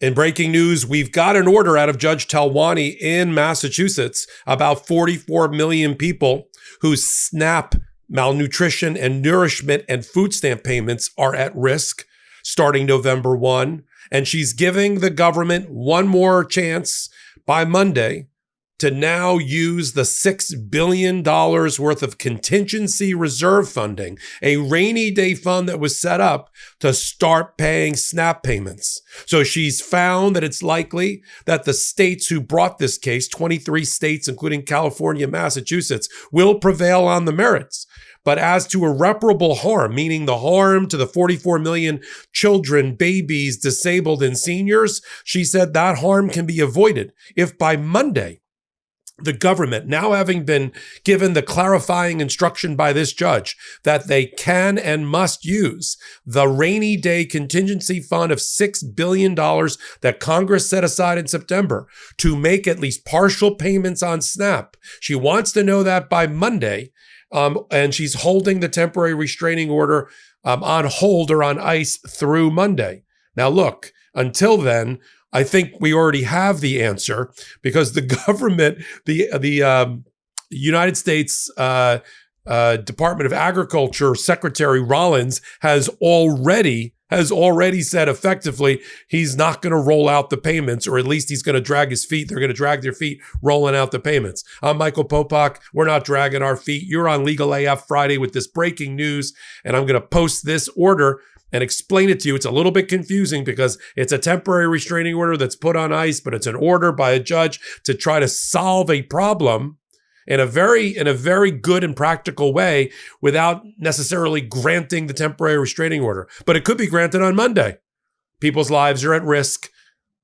In breaking news, we've got an order out of Judge Talwani in Massachusetts about 44 million people whose SNAP malnutrition and nourishment and food stamp payments are at risk starting November 1. And she's giving the government one more chance by Monday to now use the $6 billion worth of contingency reserve funding, a rainy day fund that was set up to start paying SNAP payments. So she's found that it's likely that the states who brought this case, 23 states, including California, Massachusetts, will prevail on the merits. But as to irreparable harm, meaning the harm to the 44 million children, babies, disabled, and seniors, she said that harm can be avoided if by Monday, the government, now having been given the clarifying instruction by this judge that they can and must use the rainy day contingency fund of $6 billion that Congress set aside in September to make at least partial payments on SNAP. She wants to know that by Monday, and she's holding the temporary restraining order on hold or on ice through Monday. Now, look, until then, I think we already have the answer because the government, the United States Department of Agriculture Secretary Rollins has already said effectively he's not going to roll out the payments, or at least he's going to drag his feet. They're going to drag their feet rolling out the payments. I'm Michael Popok. We're not dragging our feet. You're on Legal AF Friday with this breaking news, and I'm going to post this order and explain it to you. It's a little bit confusing because it's a temporary restraining order that's put on ice, but it's an order by a judge to try to solve a problem in a very good and practical way without necessarily granting the temporary restraining order. But it could be granted on Monday. People's lives are at risk.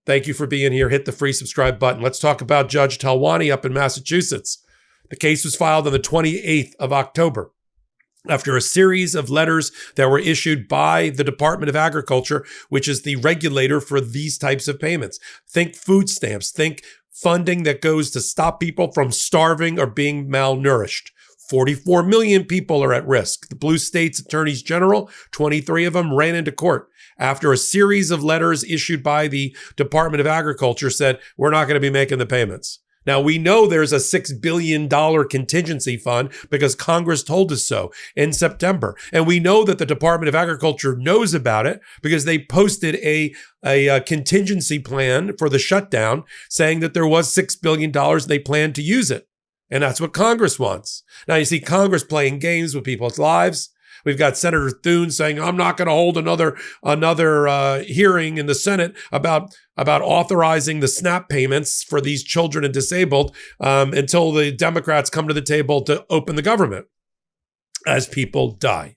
Thank you for being here. Hit the free subscribe button. Let's talk about Judge Talwani up in Massachusetts. The case was filed on the 28th of October. After a series of letters that were issued by the Department of Agriculture, which is the regulator for these types of payments. Think food stamps, think funding that goes to stop people from starving or being malnourished. 44 million people are at risk. The blue states attorneys general, 23 of them ran into court after a series of letters issued by the Department of Agriculture said, we're not going to be making the payments. Now, we know there's a $6 billion contingency fund because Congress told us so in September. And we know that the Department of Agriculture knows about it because they posted a contingency plan for the shutdown saying that there was $6 billion and they plan to use it. And that's what Congress wants. Now, you see Congress playing games with people's lives. We've got Senator Thune saying, I'm not going to hold another hearing in the Senate about authorizing the SNAP payments for these children and disabled until the Democrats come to the table to open the government as people die.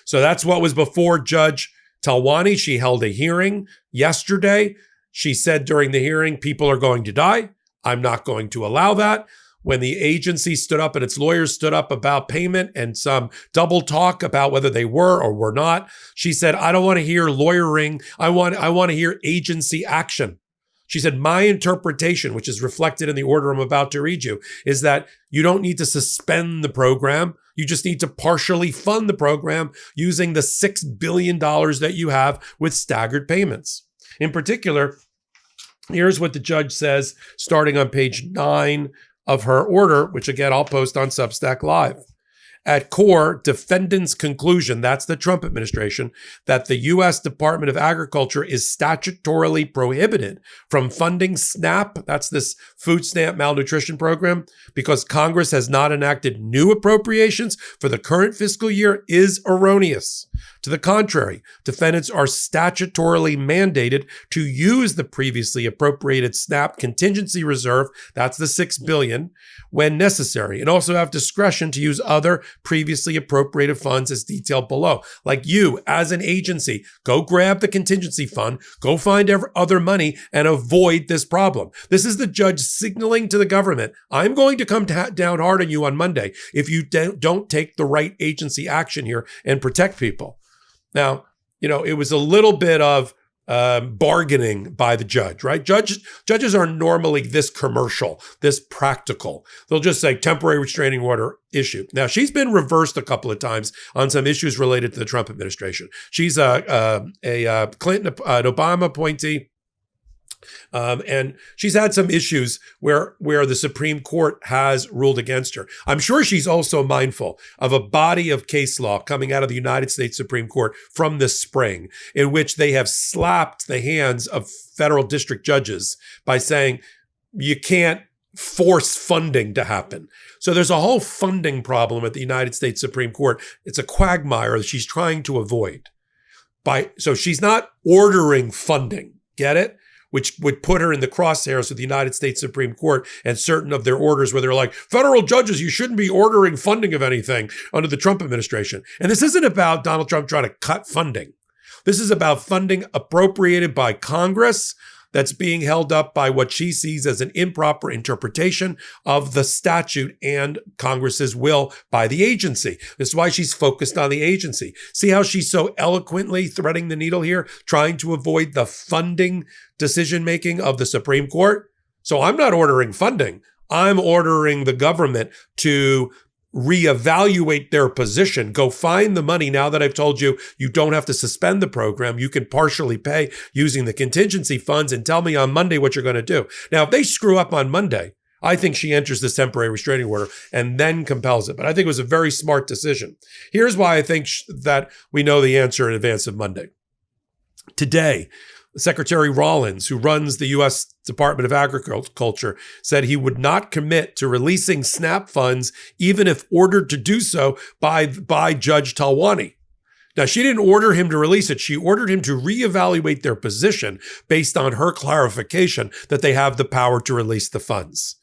So that's what was before Judge Talwani. She held a hearing yesterday. She said during the hearing, people are going to die. I'm not going to allow that. When the agency stood up and its lawyers stood up about payment and some double talk about whether they were or were not, she said, I don't want to hear lawyering. I want to hear agency action. She said, my interpretation, which is reflected in the order I'm about to read you, is that you don't need to suspend the program. You just need to partially fund the program using the $6 billion that you have with staggered payments. In particular, here's what the judge says starting on page 9 of her order, which again, I'll post on Substack Live. At core, defendant's conclusion, that's the Trump administration, that the U.S. Department of Agriculture is statutorily prohibited from funding SNAP, that's this food stamp malnutrition program, because Congress has not enacted new appropriations for the current fiscal year is erroneous. To the contrary, defendants are statutorily mandated to use the previously appropriated SNAP contingency reserve, that's the $6 billion, when necessary, and also have discretion to use other previously appropriated funds as detailed below. Like you, as an agency, go grab the contingency fund, go find other money, and avoid this problem. This is the judge signaling to the government, I'm going to come down hard on you on Monday if you don't take the right agency action here and protect people. Now, it was a little bit of bargaining by the judge, right? Judges are normally this commercial, this practical. They'll just say temporary restraining order issued. Now, she's been reversed a couple of times on some issues related to the Trump administration. She's a Clinton, an Obama appointee. And she's had some issues where the Supreme Court has ruled against her. I'm sure she's also mindful of a body of case law coming out of the United States Supreme Court from this spring, in which they have slapped the hands of federal district judges by saying you can't force funding to happen. So there's a whole funding problem at the United States Supreme Court. It's a quagmire that she's trying to avoid. So she's not ordering funding, get it? Which would put her in the crosshairs of the United States Supreme Court and certain of their orders where they're like, federal judges, you shouldn't be ordering funding of anything under the Trump administration. And this isn't about Donald Trump trying to cut funding. This is about funding appropriated by Congress that's being held up by what she sees as an improper interpretation of the statute and Congress's will by the agency. This is why she's focused on the agency. See how she's so eloquently threading the needle here, trying to avoid the funding decision-making of the Supreme Court? So I'm not ordering funding. I'm ordering the government to reevaluate their position. Go find the money. Now that I've told you, you don't have to suspend the program. You can partially pay using the contingency funds and tell me on Monday what you're going to do. Now, if they screw up on Monday, I think she enters this temporary restraining order and then compels it. But I think it was a very smart decision. Here's why I think that we know the answer in advance of Monday. Today, Secretary Rollins, who runs the U.S. Department of Agriculture, said he would not commit to releasing SNAP funds, even if ordered to do so by Judge Talwani. Now, she didn't order him to release it. She ordered him to reevaluate their position based on her clarification that they have the power to release the funds.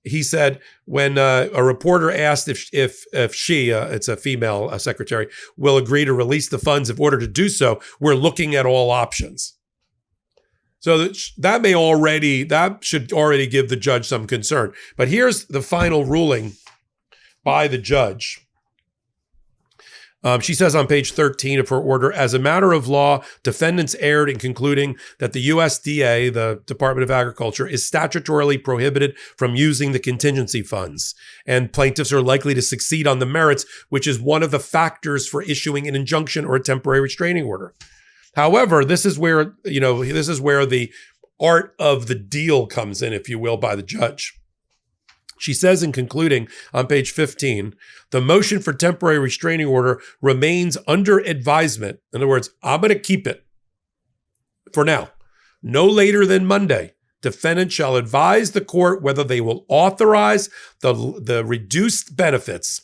He said when a reporter asked if she, it's a female secretary, will agree to release the funds in order to do so, we're looking at all options. So that should already give the judge some concern. But here's the final ruling by the judge. She says on page 13 of her order, as a matter of law, defendants erred in concluding that the USDA, the Department of Agriculture, is statutorily prohibited from using the contingency funds, and plaintiffs are likely to succeed on the merits, which is one of the factors for issuing an injunction or a temporary restraining order. However, this is where the art of the deal comes in, if you will, by the judge. She says in concluding on page 15, the motion for temporary restraining order remains under advisement. In other words, I'm going to keep it for now. No later than Monday, defendant shall advise the court whether they will authorize the reduced benefits,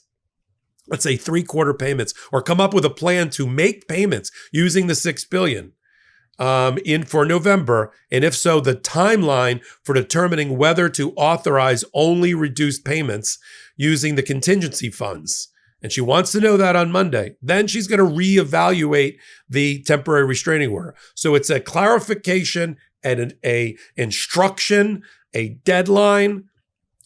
let's say 3/4 payments, or come up with a plan to make payments using the $6 billion. For November, and if so, the timeline for determining whether to authorize only reduced payments using the contingency funds. And she wants to know that on Monday. Then she's going to reevaluate the temporary restraining order. So it's a clarification and an instruction, a deadline.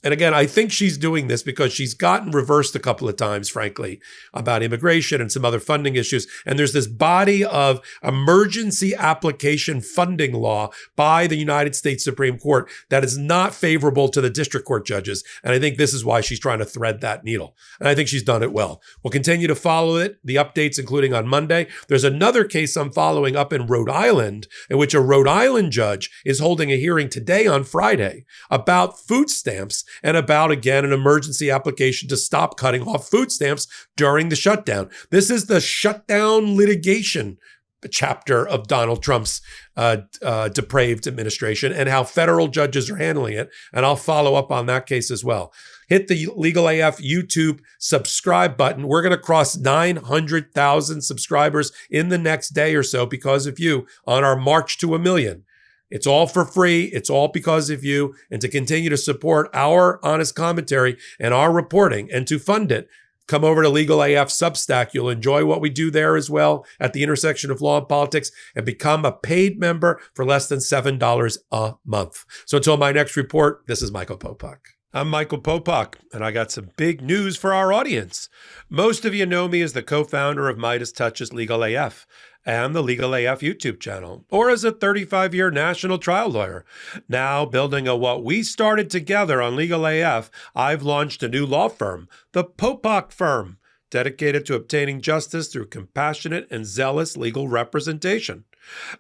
And again, I think she's doing this because she's gotten reversed a couple of times, frankly, about immigration and some other funding issues. And there's this body of emergency application funding law by the United States Supreme Court that is not favorable to the district court judges. And I think this is why she's trying to thread that needle. And I think she's done it well. We'll continue to follow it, the updates, including on Monday. There's another case I'm following up in Rhode Island, in which a Rhode Island judge is holding a hearing today on Friday about food stamps and about, again, an emergency application to stop cutting off food stamps during the shutdown. This is the shutdown litigation chapter of Donald Trump's depraved administration and how federal judges are handling it. And I'll follow up on that case as well. Hit the Legal AF YouTube subscribe button. We're going to cross 900,000 subscribers in the next day or so because of you on our march to 1 million. It's all for free. It's all because of you. And to continue to support our honest commentary and our reporting and to fund it, come over to Legal AF Substack. You'll enjoy what we do there as well at the intersection of law and politics and become a paid member for less than $7 a month. So until my next report, this is Michael Popok. I'm Michael Popok, and I got some big news for our audience. Most of you know me as the co-founder of Midas Touches Legal AF and the Legal AF YouTube channel, or as a 35-year national trial lawyer. Now, building on what we started together on Legal AF, I've launched a new law firm, the Popok Firm, dedicated to obtaining justice through compassionate and zealous legal representation.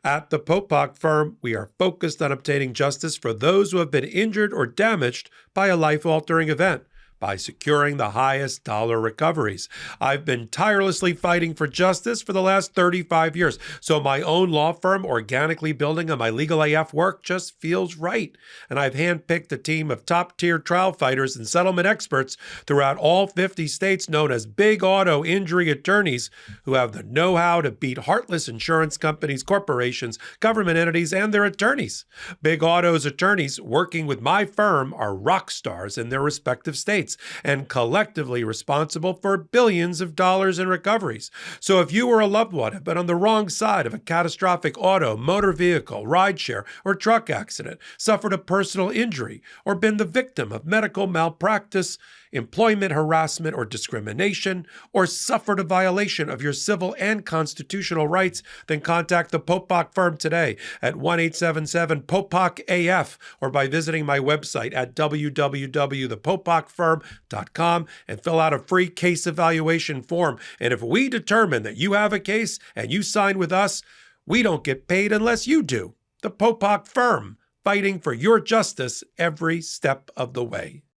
At the Popok firm, we are focused on obtaining justice for those who have been injured or damaged by a life-altering event by securing the highest dollar recoveries. I've been tirelessly fighting for justice for the last 35 years, so my own law firm organically building on my legal AF work just feels right. And I've handpicked a team of top-tier trial fighters and settlement experts throughout all 50 states known as big auto injury attorneys who have the know-how to beat heartless insurance companies, corporations, government entities, and their attorneys. Big Auto's attorneys working with my firm are rock stars in their respective states and collectively responsible for billions of dollars in recoveries. So if you or a loved one have been on the wrong side of a catastrophic auto, motor vehicle, rideshare, or truck accident, suffered a personal injury, or been the victim of medical malpractice, employment harassment or discrimination, or suffered a violation of your civil and constitutional rights, then contact the Popok firm today at 1-877-POPOK-AF or by visiting my website at www.thepopokfirm.com and fill out a free case evaluation form. And if we determine that you have a case and you sign with us, we don't get paid unless you do. The Popok firm, fighting for your justice every step of the way.